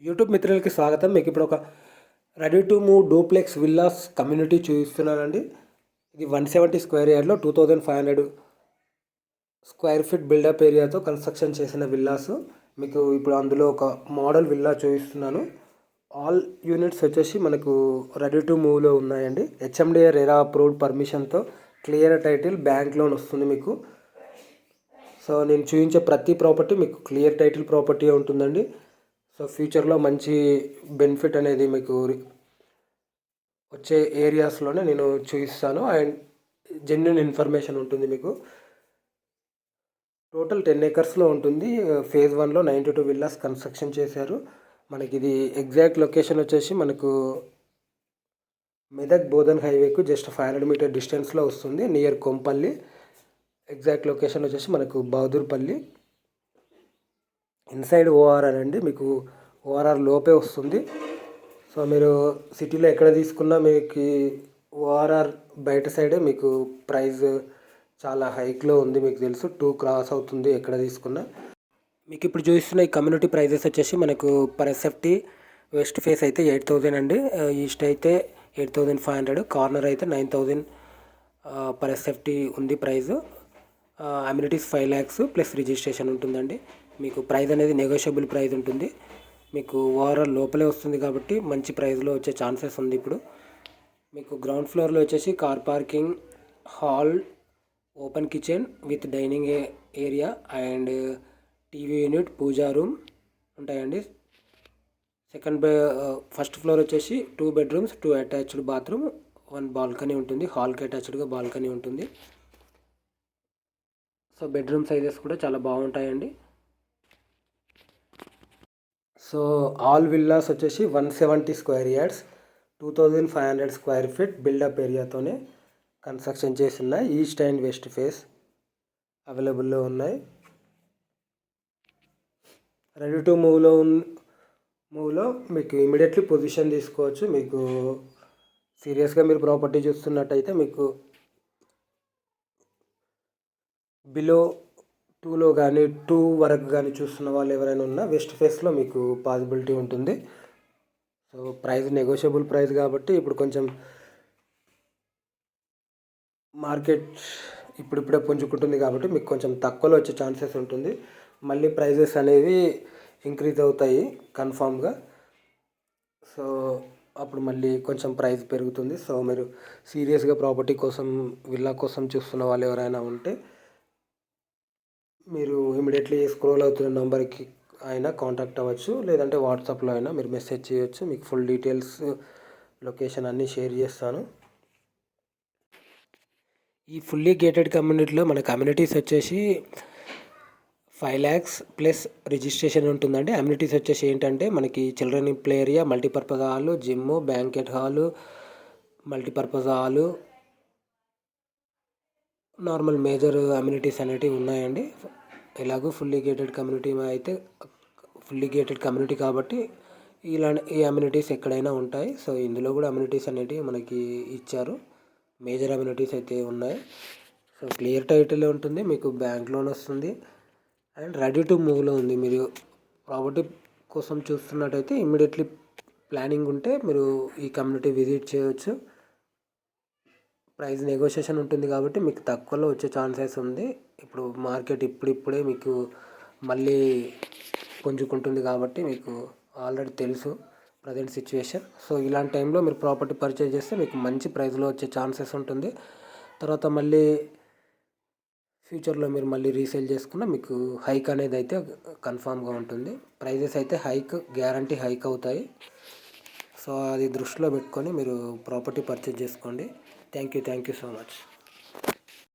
YouTube మిత్రులకి స్వాగతం. మీకు ఇప్పుడు ఒక ready to move duplex villas community చూపిస్తున్నానండి. ఇది 170 స్క్వేర్ యార్డ్లో 2500 స్క్వేర్ ఫీట్ బిల్డప్ ఏరియాతో కన్స్ట్రక్షన్ చేసిన విల్లాస్. మీకు ఇప్పుడు అందులో ఒక మోడల్ విల్లా చూపిస్తున్నాను. ఆల్ యూనిట్స్ వచ్చేసి మనకు రెడీ టు మూవ్లో ఉన్నాయండి. హెచ్ఎండిఏ రెరా అప్రూవ్డ్ పర్మిషన్తో క్లియర్ టైటిల్, బ్యాంక్ లోన్ వస్తుంది మీకు. సో నేను చూపించే ప్రతి ప్రాపర్టీ మీకు క్లియర్ టైటిల్ ప్రాపర్టీ ఉంటుందండి. సో ఫ్యూచర్లో మంచి బెనిఫిట్ అనేది మీకు వచ్చే ఏరియాస్లోనే నేను చూపిస్తాను అండ్ జెన్యున్ ఇన్ఫర్మేషన్ ఉంటుంది మీకు. టోటల్ 10 ఏకర్స్లో ఉంటుంది. ఫేజ్ 1లో 92 విల్లాస్ కన్స్ట్రక్షన్ చేశారు. మనకి ఇది ఎగ్జాక్ట్ లొకేషన్ వచ్చేసి మనకు మెదక్ బోధన్ హైవేకు జస్ట్ 500 మీటర్ డిస్టెన్స్లో వస్తుంది, నియర్ కొంపల్లి. ఎగ్జాక్ట్ లొకేషన్ వచ్చేసి మనకు బహదూర్పల్లి. ఇన్సైడ్ ఓఆర్ఆర్ అండి, మీకు ఓఆర్ఆర్ లోపే వస్తుంది. సో మీరు సిటీలో ఎక్కడ తీసుకున్నా మీకు ఓఆర్ఆర్ బయట సైడే మీకు ప్రైస్ చాలా హైక్లో ఉంది. మీకు తెలుసు 2 క్రాస్ అవుతుంది ఎక్కడ తీసుకున్నా. మీకు ఇప్పుడు చూస్తున్న ఈ కమ్యూనిటీ ప్రైజెస్ వచ్చేసి మనకు పర్ ఎస్ఎఫ్టీ వెస్ట్ ఫేస్ అయితే 8000 అండి, ఈస్ట్ అయితే 8500, కార్నర్ అయితే 9000 పర్ ఎస్ఎఫ్టీ ఉంది price. Amenities 5 lakhs plus registration ఉంటుందండి. మీకు ప్రైస్ అనేది నెగోషియబుల్ ప్రైస్ ఉంటుంది. మీకు ఓవరాల్ లోపలే వస్తుంది కాబట్టి మంచి ప్రైస్లో వచ్చే ఛాన్సెస్ ఉంది. ఇప్పుడు మీకు గ్రౌండ్ ఫ్లోర్లో వచ్చేసి car parking, hall, open kitchen with dining area and TV unit, puja room ఉంటాయండి. ఫస్ట్ ఫ్లోర్ వచ్చేసి 2 bedrooms, 2 అటాచ్డ్ బాత్రూమ్, 1 బాల్కనీ ఉంటుంది. హాల్కి అటాచ్డ్గా బాల్కనీ ఉంటుంది. సో బెడ్రూమ్ సైజెస్ కూడా చాలా బాగుంటాయండి. సో ఆల్ విల్లాస్ వచ్చేసి 170 square yards, 2500 square feet built up ఏరియాతోనే కన్స్ట్రక్షన్ చేసి ఉన్నాయి. ఈస్ట్ అండ్ వెస్ట్ ఫేస్ అవైలబుల్లో ఉన్నాయి. రెడీ టు మూవ్లో మీకు ఇమీడియట్లీ పొజిషన్ తీసుకోవచ్చు. మీకు సీరియస్గా మీరు ప్రాపర్టీ చూస్తున్నట్టయితే మీకు బిలో 2లో కానీ 2 వరకు కానీ చూస్తున్న వాళ్ళు ఎవరైనా ఉన్నా వెస్ట్ ఫేస్లో మీకు పాసిబిలిటీ ఉంటుంది. సో ప్రైస్ నెగోషియబుల్ ప్రైస్ కాబట్టి ఇప్పుడు కొంచెం మార్కెట్ ఇప్పుడిప్పుడే పుంజుకుంటుంది కాబట్టి మీకు కొంచెం తక్కువలో వచ్చే ఛాన్సెస్ ఉంటుంది. మళ్ళీ ప్రైజెస్ అనేవి ఇంక్రీజ్ అవుతాయి కన్ఫామ్గా. సో అప్పుడు మళ్ళీ కొంచెం ప్రైస్ పెరుగుతుంది. సో మీరు సీరియస్గా ప్రాపర్టీ కోసం, విల్లా కోసం చూస్తున్న వాళ్ళు ఎవరైనా ఉంటే మీరు ఇమీడియట్లీ స్క్రోల్ అవుతున్న నెంబర్కి అయినా కాంటాక్ట్ అవ్వచ్చు, లేదంటే వాట్సాప్లో అయినా మీరు మెసేజ్ చేయొచ్చు. మీకు ఫుల్ డీటెయిల్స్, లొకేషన్ అన్నీ షేర్ చేస్తాను. ఈ ఫుల్లీ గేటెడ్ కమ్యూనిటీలో మన కమ్యూనిటీస్ వచ్చేసి 5 lakhs ప్లస్ రిజిస్ట్రేషన్ ఉంటుందండి. అమ్యూనిటీస్ వచ్చేసి ఏంటంటే మనకి children play area, multipurpose hall, gym, banquet hall, multipurpose hall, normal major amenities అనేటివి ఉన్నాయండి. ఎలాగో ఫుల్లీ గేటెడ్ కమ్యూనిటీ కాబట్టి ఈ అమ్యూనిటీస్ ఎక్కడైనా ఉంటాయి. సో ఇందులో కూడా అమ్యూనిటీస్ అనేటివి మనకి ఇచ్చారు. మేజర్ అమ్యూనిటీస్ అయితే ఉన్నాయి. సో క్లియర్ టైటిల్ ఉంటుంది, మీకు బ్యాంక్ లోన్ వస్తుంది అండ్ రెడీ టు మూవ్లో ఉంది. మీరు ప్రాపర్టీ కోసం చూస్తున్నట్టయితే ఇమ్మీడియట్లీ ప్లానింగ్ ఉంటే మీరు ఈ కమ్యూనిటీ విజిట్ చేయవచ్చు. ప్రైస్ నెగోషియేషన్ ఉంటుంది కాబట్టి మీకు తక్కువలో వచ్చే ఛాన్సెస్ ఉంది. ఇప్పుడు మార్కెట్ ఇప్పుడిప్పుడే మీకు మళ్ళీ పుంజుకుంటుంది కాబట్టి మీకు ఆల్రెడీ తెలుసు ప్రజెంట్ సిచ్యువేషన్. సో ఇలాంటి టైంలో మీరు ప్రాపర్టీ పర్చేజ్ చేస్తే మీకు మంచి ప్రైస్లో వచ్చే ఛాన్సెస్ ఉంటుంది. తర్వాత మళ్ళీ ఫ్యూచర్లో మీరు మళ్ళీ రీసేల్ చేసుకున్న మీకు హైక్ అనేది అయితే కన్ఫామ్గా ఉంటుంది. ప్రైజెస్ అయితే గ్యారంటీ హైక్ అవుతాయి. సో అది దృష్టిలో పెట్టుకొని మీరు ప్రాపర్టీ పర్చేజ్ చేసుకోండి. Thank you so much.